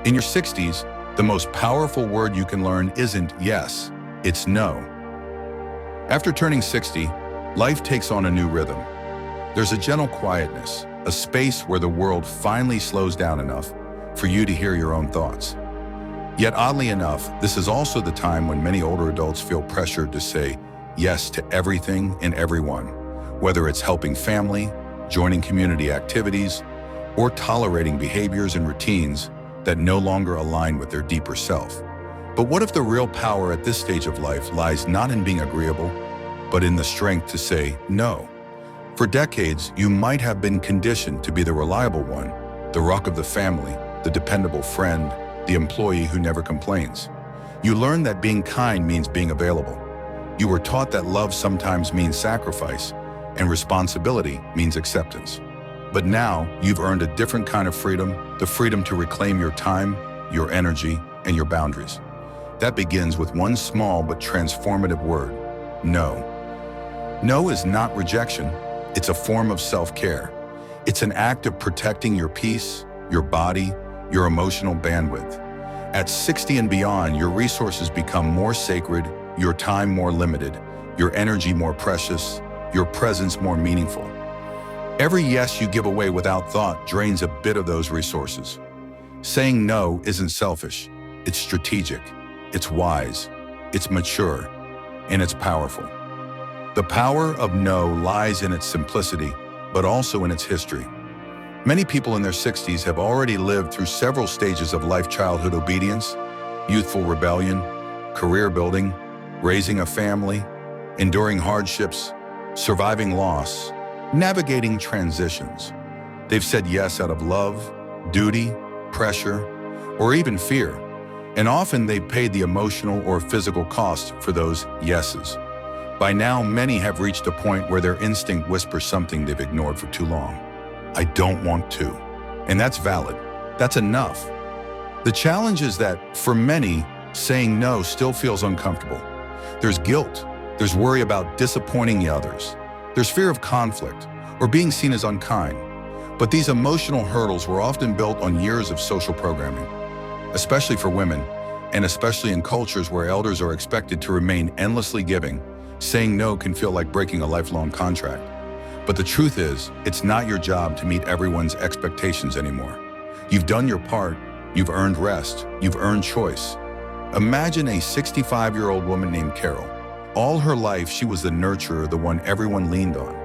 In your 60s, the most powerful word you can learn isn't yes, it's no. After turning 60, life takes on a new rhythm. There's a gentle quietness, a space where the world finally slows down enough for you to hear your own thoughts. Yet oddly enough, this is also the time when many older adults feel pressured to say yes to everything and everyone, whether it's helping family, joining community activities, or tolerating behaviors and routines that no longer align with their deeper self. But what if the real power at this stage of life lies not in being agreeable, but in the strength to say no? For decades, you might have been conditioned to be the reliable one, the rock of the family, the dependable friend, the employee who never complains. You learned that being kind means being available. You were taught that love sometimes means sacrifice, and responsibility means acceptance. But now, you've earned a different kind of freedom, the freedom to reclaim your time, your energy, and your boundaries. That begins with one small but transformative word: no. No is not rejection, it's a form of self-care. It's an act of protecting your peace, your body, your emotional bandwidth. At 60 and beyond, your resources become more sacred, your time more limited, your energy more precious, your presence more meaningful. Every yes you give away without thought drains a bit of those resources. Saying no isn't selfish, it's strategic, it's wise, it's mature, and it's powerful. The power of no lies in its simplicity, but also in its history. Many people in their 60s have already lived through several stages of life: childhood obedience, youthful rebellion, career building, raising a family, enduring hardships, surviving loss, navigating transitions. They've said yes out of love, duty, pressure, or even fear. And often they've paid the emotional or physical cost for those yeses. By now, many have reached a point where their instinct whispers something they've ignored for too long. I don't want to. And that's valid. That's enough. The challenge is that, for many, saying no still feels uncomfortable. There's guilt. There's worry about disappointing the others. There's fear of conflict or being seen as unkind. But these emotional hurdles were often built on years of social programming, especially for women, and especially in cultures where elders are expected to remain endlessly giving. Saying no can feel like breaking a lifelong contract. But the truth is, it's not your job to meet everyone's expectations anymore. You've done your part, you've earned rest, you've earned choice. Imagine a 65-year-old woman named Carol. All her life, she was the nurturer, the one everyone leaned on.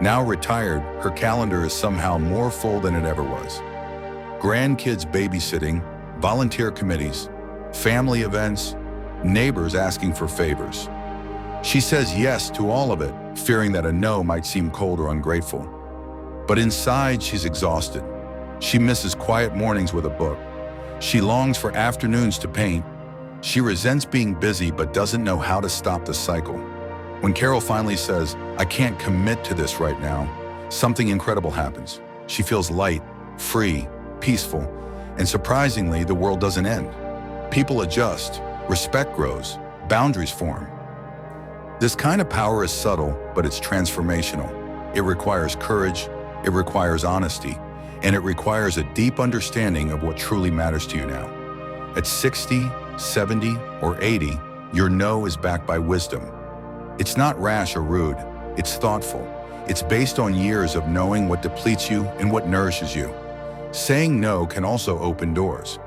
Now retired, her calendar is somehow more full than it ever was. Grandkids babysitting, volunteer committees, family events, neighbors asking for favors. She says yes to all of it, fearing that a no might seem cold or ungrateful. But inside, she's exhausted. She misses quiet mornings with a book. She longs for afternoons to paint. She resents being busy but doesn't know how to stop the cycle. When Carol finally says, "I can't commit to this right now," something incredible happens. She feels light, free, peaceful, and surprisingly, the world doesn't end. People adjust, respect grows, boundaries form. This kind of power is subtle, but it's transformational. It requires courage, it requires honesty, and it requires a deep understanding of what truly matters to you now. At 60, 70, or 80, your no is backed by wisdom. It's not rash or rude, it's thoughtful. It's based on years of knowing what depletes you and what nourishes you. Saying no can also open doors.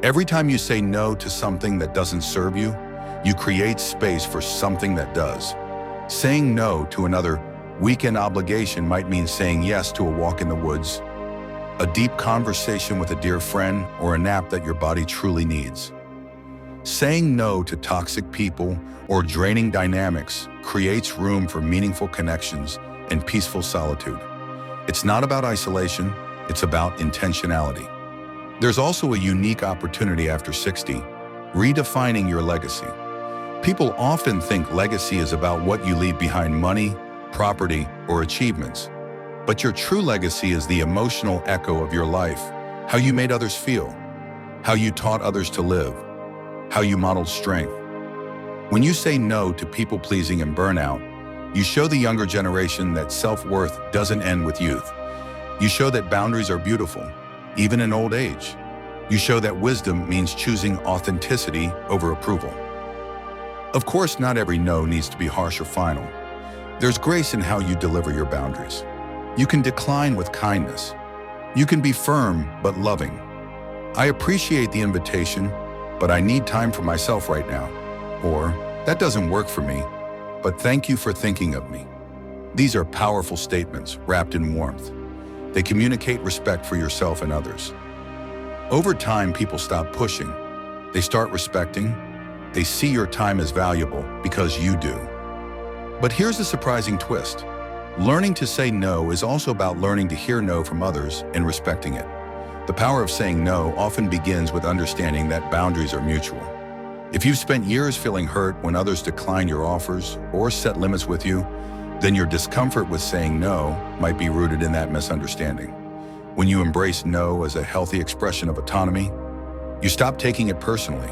Every time you say no to something that doesn't serve you, you create space for something that does. Saying no to another weekend obligation might mean saying yes to a walk in the woods, a deep conversation with a dear friend, or a nap that your body truly needs. Saying no to toxic people or draining dynamics creates room for meaningful connections and peaceful solitude. It's not about isolation, it's about intentionality. There's also a unique opportunity after 60, redefining your legacy. People often think legacy is about what you leave behind: money, property, or achievements. But your true legacy is the emotional echo of your life, how you made others feel, how you taught others to live, how you modeled strength. When you say no to people-pleasing and burnout, you show the younger generation that self-worth doesn't end with youth. You show that boundaries are beautiful, even in old age. You show that wisdom means choosing authenticity over approval. Of course, not every no needs to be harsh or final. There's grace in how you deliver your boundaries. You can decline with kindness. You can be firm but loving. I appreciate the invitation, but I need time for myself right now. Or, that doesn't work for me, but thank you for thinking of me. These are powerful statements wrapped in warmth. They communicate respect for yourself and others. Over time, people stop pushing. They start respecting. They see your time as valuable because you do. But here's a surprising twist. Learning to say no is also about learning to hear no from others and respecting it. The power of saying no often begins with understanding that boundaries are mutual. If you've spent years feeling hurt when others decline your offers or set limits with you, then your discomfort with saying no might be rooted in that misunderstanding. When you embrace no as a healthy expression of autonomy, you stop taking it personally.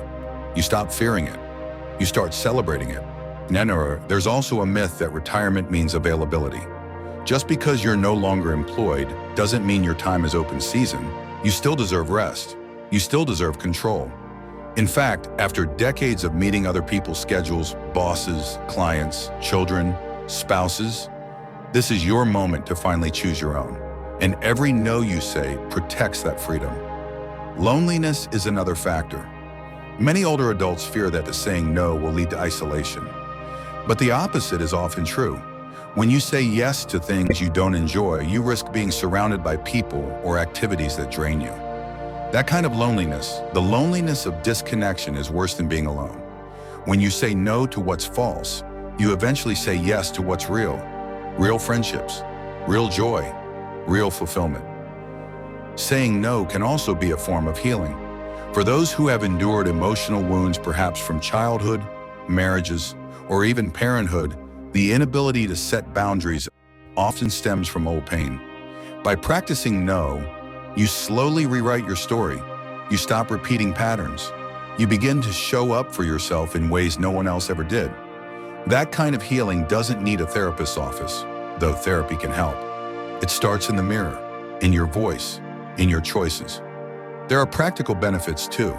You stop fearing it. You start celebrating it. There's also a myth that retirement means availability. Just because you're no longer employed doesn't mean your time is open season. You still deserve rest. You still deserve control. In fact, after decades of meeting other people's schedules, bosses, clients, children, spouses, this is your moment to finally choose your own. And every no you say protects that freedom. Loneliness is another factor. Many older adults fear that the saying no will lead to isolation. But the opposite is often true. When you say yes to things you don't enjoy, you risk being surrounded by people or activities that drain you. That kind of loneliness, the loneliness of disconnection, is worse than being alone. When you say no to what's false, you eventually say yes to what's real. Real friendships, real joy, real fulfillment. Saying no can also be a form of healing. For those who have endured emotional wounds, perhaps from childhood, marriages, or even parenthood, the inability to set boundaries often stems from old pain. By practicing no, you slowly rewrite your story. You stop repeating patterns. You begin to show up for yourself in ways no one else ever did. That kind of healing doesn't need a therapist's office, though therapy can help. It starts in the mirror, in your voice, in your choices. There are practical benefits too.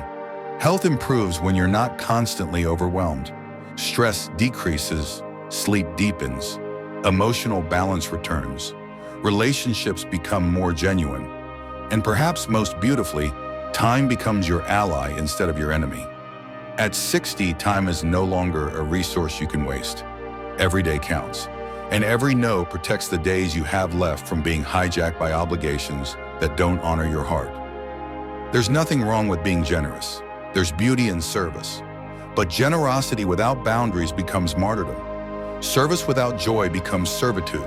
Health improves when you're not constantly overwhelmed. Stress decreases, sleep deepens, emotional balance returns, relationships become more genuine, and perhaps most beautifully, time becomes your ally instead of your enemy. At 60, time is no longer a resource you can waste. Every day counts, and every no protects the days you have left from being hijacked by obligations that don't honor your heart. There's nothing wrong with being generous. There's beauty in service. But generosity without boundaries becomes martyrdom. Service without joy becomes servitude.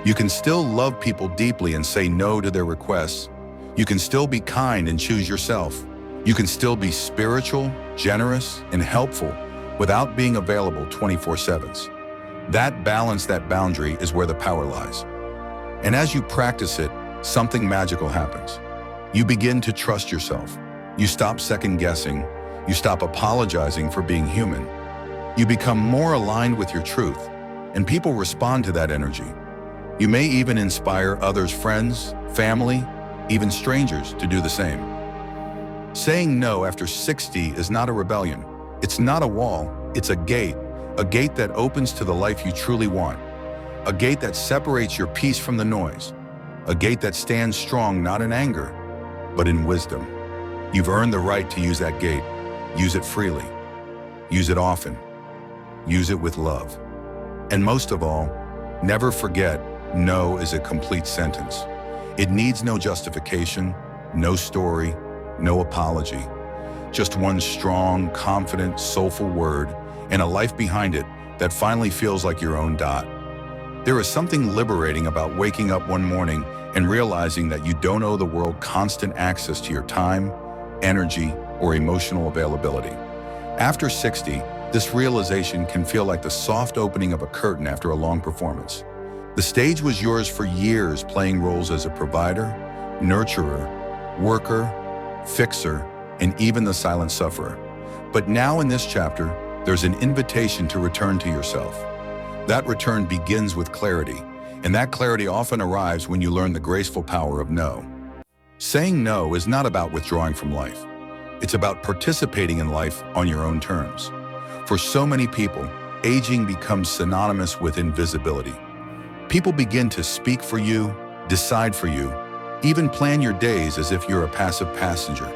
You can still love people deeply and say no to their requests. You can still be kind and choose yourself. You can still be spiritual, generous, and helpful without being available 24/7. That balance, that boundary, is where the power lies. And as you practice it, something magical happens. You begin to trust yourself. You stop second-guessing. You stop apologizing for being human. You become more aligned with your truth, and people respond to that energy. You may even inspire others, friends, family, even strangers, to do the same. Saying no after 60 is not a rebellion. It's not a wall. It's a gate that opens to the life you truly want. A gate that separates your peace from the noise. A gate that stands strong not in anger, but in wisdom. You've earned the right to use that gate. Use it freely. Use it often. Use it with love. And most of all, never forget, no is a complete sentence. It needs no justification, no story, no apology. Just one strong, confident, soulful word and a life behind it that finally feels like your own dot. There is something liberating about waking up one morning and realizing that you don't owe the world constant access to your time, energy, or emotional availability. After 60, this realization can feel like the soft opening of a curtain after a long performance. The stage was yours for years, playing roles as a provider, nurturer, worker, fixer, and even the silent sufferer. But now in this chapter, there's an invitation to return to yourself. That return begins with clarity, and that clarity often arrives when you learn the graceful power of no. Saying no is not about withdrawing from life. It's about participating in life on your own terms. For so many people, aging becomes synonymous with invisibility. People begin to speak for you, decide for you, even plan your days as if you're a passive passenger.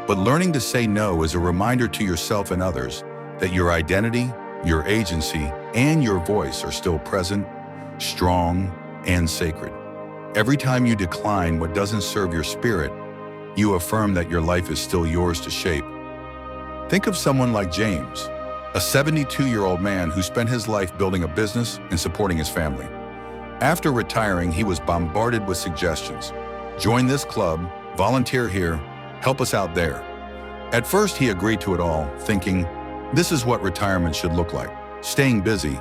But learning to say no is a reminder to yourself and others that your identity, your agency, and your voice are still present, strong, and sacred. Every time you decline what doesn't serve your spirit, you affirm that your life is still yours to shape. Think of someone like James, a 72-year-old man who spent his life building a business and supporting his family. After retiring, he was bombarded with suggestions. Join this club, volunteer here, help us out there. At first, he agreed to it all, thinking, this is what retirement should look like, staying busy.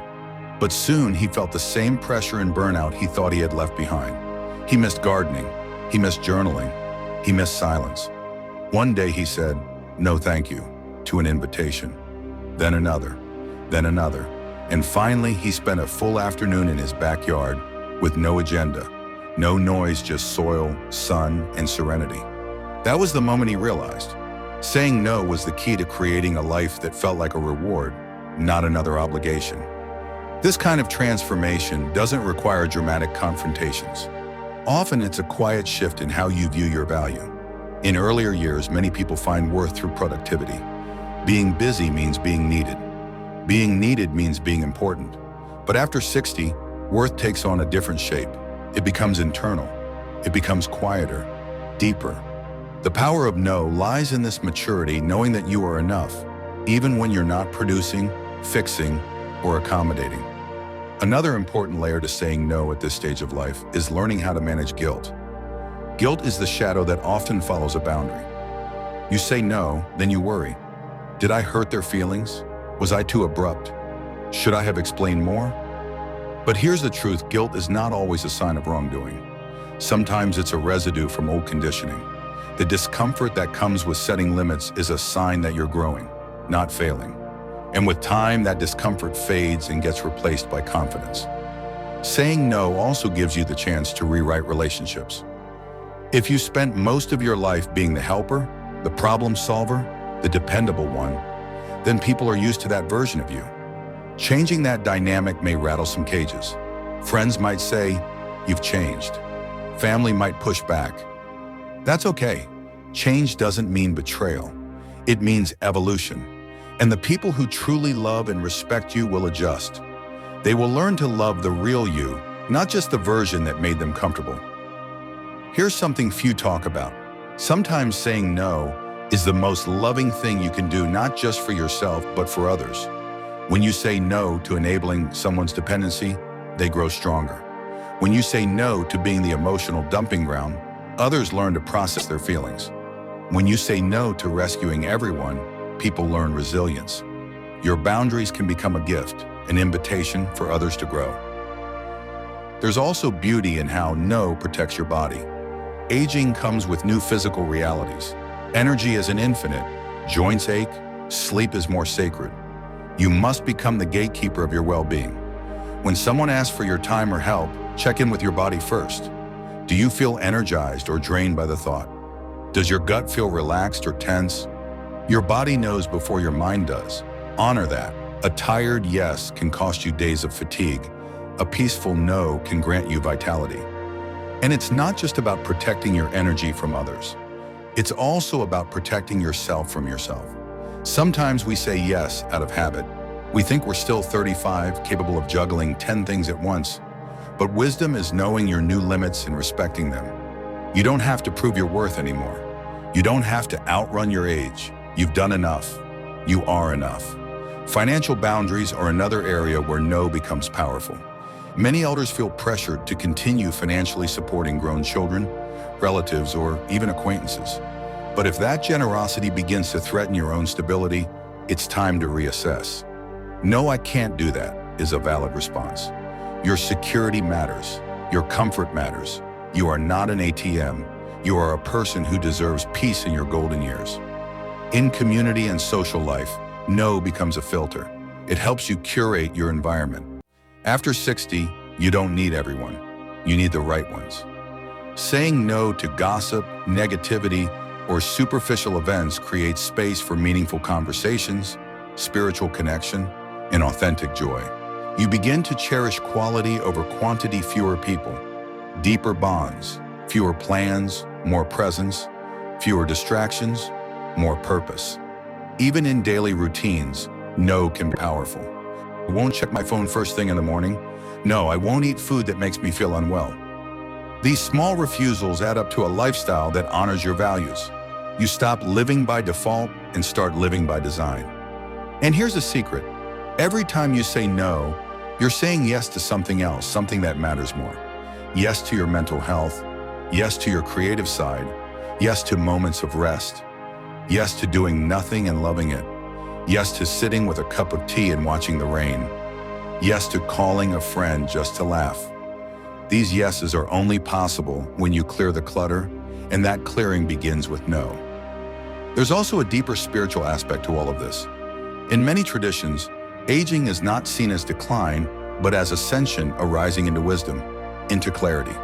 But soon he felt the same pressure and burnout he thought he had left behind. He missed gardening, he missed journaling, he missed silence. One day he said, no thank you, to an invitation. Then another, and finally he spent a full afternoon in his backyard with no agenda, no noise, just soil, sun, and serenity. That was the moment he realized. Saying no was the key to creating a life that felt like a reward, not another obligation. This kind of transformation doesn't require dramatic confrontations. Often it's a quiet shift in how you view your value. In earlier years, many people find worth through productivity. Being busy means being needed. Being needed means being important. But after 60, worth takes on a different shape. It becomes internal. It becomes quieter, deeper. The power of no lies in this maturity, knowing that you are enough, even when you're not producing, fixing, or accommodating. Another important layer to saying no at this stage of life is learning how to manage guilt. Guilt is the shadow that often follows a boundary. You say no, then you worry. Did I hurt their feelings? Was I too abrupt? Should I have explained more? But here's the truth, guilt is not always a sign of wrongdoing. Sometimes it's a residue from old conditioning. The discomfort that comes with setting limits is a sign that you're growing, not failing. And with time, that discomfort fades and gets replaced by confidence. Saying no also gives you the chance to rewrite relationships. If you spent most of your life being the helper, the problem solver, the dependable one, then people are used to that version of you. Changing that dynamic may rattle some cages. Friends might say, you've changed. Family might push back. That's okay. Change doesn't mean betrayal. It means evolution. And the people who truly love and respect you will adjust. They will learn to love the real you, not just the version that made them comfortable. Here's something few talk about. Sometimes saying no is the most loving thing you can do, not just for yourself, but for others. When you say no to enabling someone's dependency, they grow stronger. When you say no to being the emotional dumping ground, others learn to process their feelings. When you say no to rescuing everyone, people learn resilience. Your boundaries can become a gift, an invitation for others to grow. There's also beauty in how no protects your body. Aging comes with new physical realities. Energy isn't infinite. Joints ache. Sleep is more sacred. You must become the gatekeeper of your well-being. When someone asks for your time or help, check in with your body first. Do you feel energized or drained by the thought? Does your gut feel relaxed or tense? Your body knows before your mind does. Honor that. A tired yes can cost you days of fatigue. A peaceful no can grant you vitality. And it's not just about protecting your energy from others. It's also about protecting yourself from yourself. Sometimes we say yes out of habit. We think we're still 35, capable of juggling 10 things at once. But wisdom is knowing your new limits and respecting them. You don't have to prove your worth anymore. You don't have to outrun your age. You've done enough. You are enough. Financial boundaries are another area where no becomes powerful. Many elders feel pressured to continue financially supporting grown children, relatives, or even acquaintances. But if that generosity begins to threaten your own stability, it's time to reassess. No, I can't do that is a valid response. Your security matters. Your comfort matters. You are not an ATM. You are a person who deserves peace in your golden years. In community and social life, no becomes a filter. It helps you curate your environment. After 60, you don't need everyone. You need the right ones. Saying no to gossip, negativity, or superficial events creates space for meaningful conversations, spiritual connection, and authentic joy. You begin to cherish quality over quantity, fewer people, deeper bonds, fewer plans, more presence, fewer distractions, more purpose. Even in daily routines, no can be powerful. I won't check my phone first thing in the morning. No, I won't eat food that makes me feel unwell. These small refusals add up to a lifestyle that honors your values. You stop living by default and start living by design. And here's a secret. Every time you say no, you're saying yes to something else, something that matters more. Yes to your mental health. Yes to your creative side. Yes to moments of rest. Yes to doing nothing and loving it. Yes to sitting with a cup of tea and watching the rain. Yes to calling a friend just to laugh. These yeses are only possible when you clear the clutter, and that clearing begins with no. There's also a deeper spiritual aspect to all of this. In many traditions, aging is not seen as decline, but as ascension arising into wisdom, into clarity.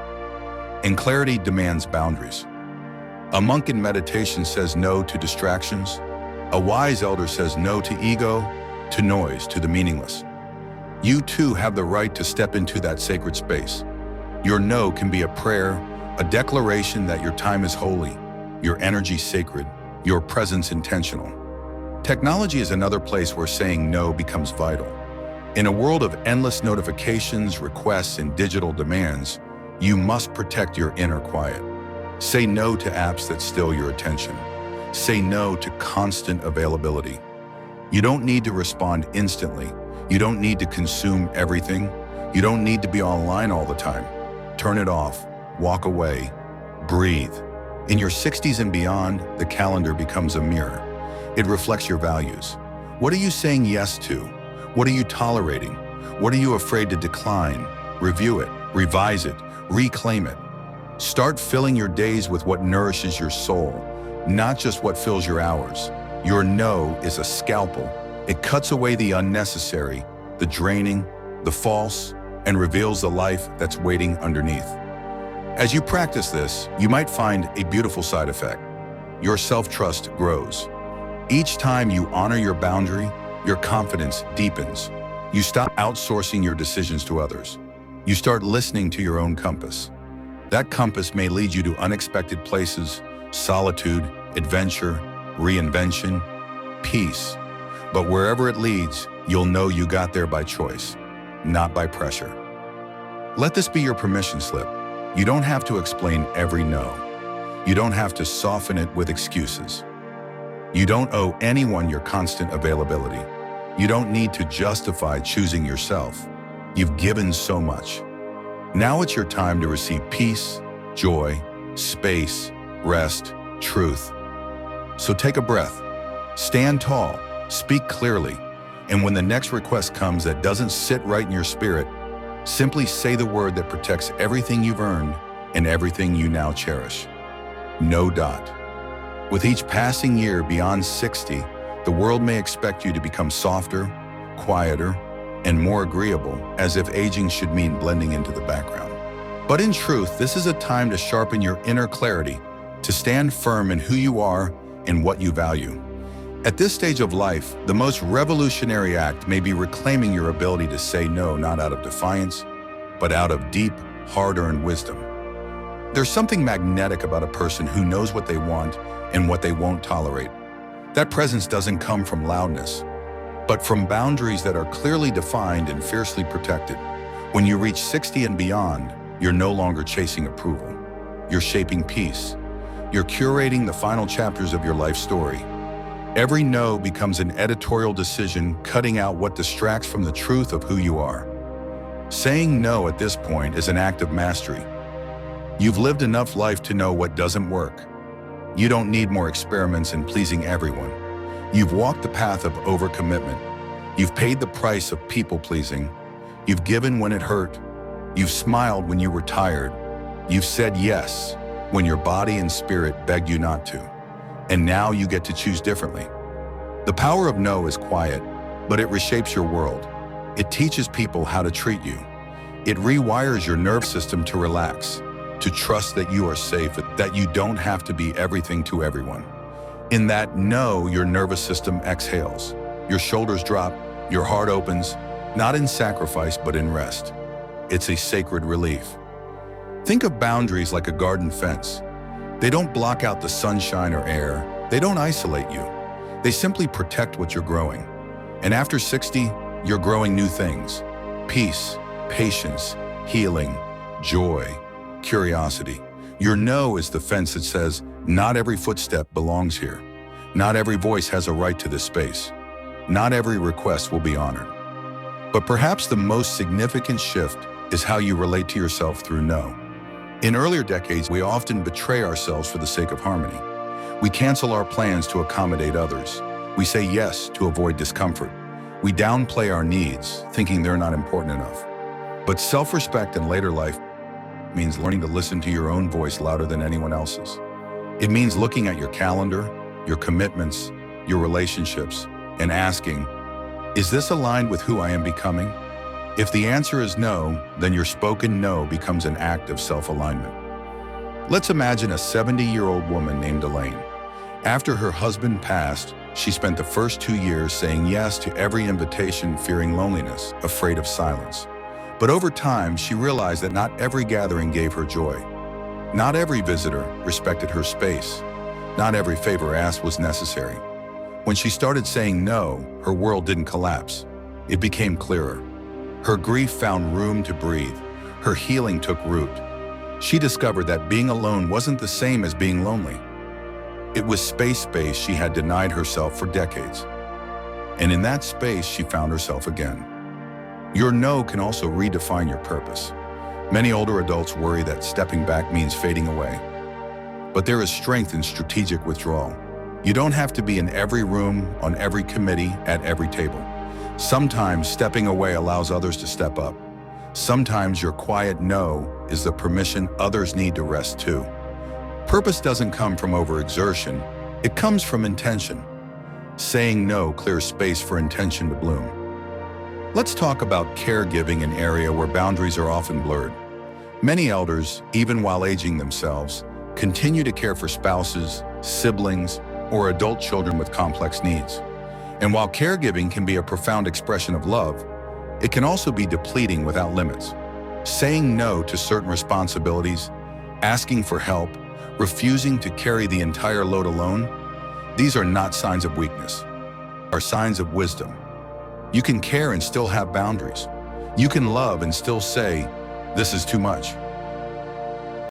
And clarity demands boundaries. A monk in meditation says no to distractions. A wise elder says no to ego, to noise, to the meaningless. You too have the right to step into that sacred space. Your no can be a prayer, a declaration that your time is holy, your energy sacred, your presence intentional. Technology is another place where saying no becomes vital. In a world of endless notifications, requests, and digital demands, you must protect your inner quiet. Say no to apps that steal your attention. Say no to constant availability. You don't need to respond instantly. You don't need to consume everything. You don't need to be online all the time. Turn it off, walk away, breathe. In your 60s and beyond, the calendar becomes a mirror. It reflects your values. What are you saying yes to? What are you tolerating? What are you afraid to decline? Review it, revise it, reclaim it. Start filling your days with what nourishes your soul, not just what fills your hours. Your no is a scalpel. It cuts away the unnecessary, the draining, the false, and reveals the life that's waiting underneath. As you practice this, you might find a beautiful side effect. Your self-trust grows. Each time you honor your boundary, your confidence deepens. You stop outsourcing your decisions to others. You start listening to your own compass. That compass may lead you to unexpected places, solitude, adventure, reinvention, peace. But wherever it leads, you'll know you got there by choice, not by pressure. Let this be your permission slip. You don't have to explain every no. You don't have to soften it with excuses. You don't owe anyone your constant availability. You don't need to justify choosing yourself. You've given so much. Now it's your time to receive peace, joy, space, rest, truth. So take a breath, stand tall, speak clearly, and when the next request comes that doesn't sit right in your spirit, simply say the word that protects everything you've earned and everything you now cherish. No. With each passing year beyond 60, the world may expect you to become softer, quieter, and more agreeable, as if aging should mean blending into the background. But in truth, this is a time to sharpen your inner clarity, to stand firm in who you are and what you value. At this stage of life, the most revolutionary act may be reclaiming your ability to say no, not out of defiance, but out of deep, hard-earned wisdom. There's something magnetic about a person who knows what they want and what they won't tolerate. That presence doesn't come from loudness, but from boundaries that are clearly defined and fiercely protected. When you reach 60 and beyond, you're no longer chasing approval. You're shaping peace. You're curating the final chapters of your life story. Every no becomes an editorial decision, cutting out what distracts from the truth of who you are. Saying no at this point is an act of mastery. You've lived enough life to know what doesn't work. You don't need more experiments in pleasing everyone. You've walked the path of overcommitment. You've paid the price of people-pleasing. You've given when it hurt. You've smiled when you were tired. You've said yes when your body and spirit begged you not to. And now you get to choose differently. The power of no is quiet, but it reshapes your world. It teaches people how to treat you. It rewires your nervous system to relax. to trust that you are safe, that you don't have to be everything to everyone. In that no, your nervous system exhales, your shoulders drop, your heart opens, not in sacrifice but in rest. It's a sacred relief. Think of boundaries like a garden fence. They don't block out the sunshine or air. They don't isolate you. They simply protect what you're growing. And after 60, you're growing new things. Peace, patience, healing, joy, curiosity. Your no is the fence that says, not every footstep belongs here. Not every voice has a right to this space. Not every request will be honored. But perhaps the most significant shift is how you relate to yourself through no. In earlier decades, we often betray ourselves for the sake of harmony. We cancel our plans to accommodate others. We say yes to avoid discomfort. We downplay our needs, thinking they're not important enough. But self-respect in later life means learning to listen to your own voice louder than anyone else's. It means looking at your calendar, your commitments, your relationships, and asking, is this aligned with who I am becoming? If the answer is no, then your spoken no becomes an act of self-alignment. Let's imagine a 70-year-old woman named Elaine. After her husband passed, she spent the first 2 years saying yes to every invitation, fearing loneliness, afraid of silence. But over time, she realized that not every gathering gave her joy. Not every visitor respected her space. Not every favor asked was necessary. When she started saying no, her world didn't collapse. It became clearer. Her grief found room to breathe. Her healing took root. She discovered that being alone wasn't the same as being lonely. It was space she had denied herself for decades. And in that space, she found herself again. Your no can also redefine your purpose. Many older adults worry that stepping back means fading away. But there is strength in strategic withdrawal. You don't have to be in every room, on every committee, at every table. Sometimes stepping away allows others to step up. Sometimes your quiet no is the permission others need to rest too. Purpose doesn't come from overexertion, it comes from intention. Saying no clears space for intention to bloom. Let's talk about caregiving, an area where boundaries are often blurred. Many elders, even while aging themselves, continue to care for spouses, siblings, or adult children with complex needs. And while caregiving can be a profound expression of love, it can also be depleting without limits. Saying no to certain responsibilities, asking for help, refusing to carry the entire load alone, these are not signs of weakness, are signs of wisdom. You can care and still have boundaries. You can love and still say, this is too much.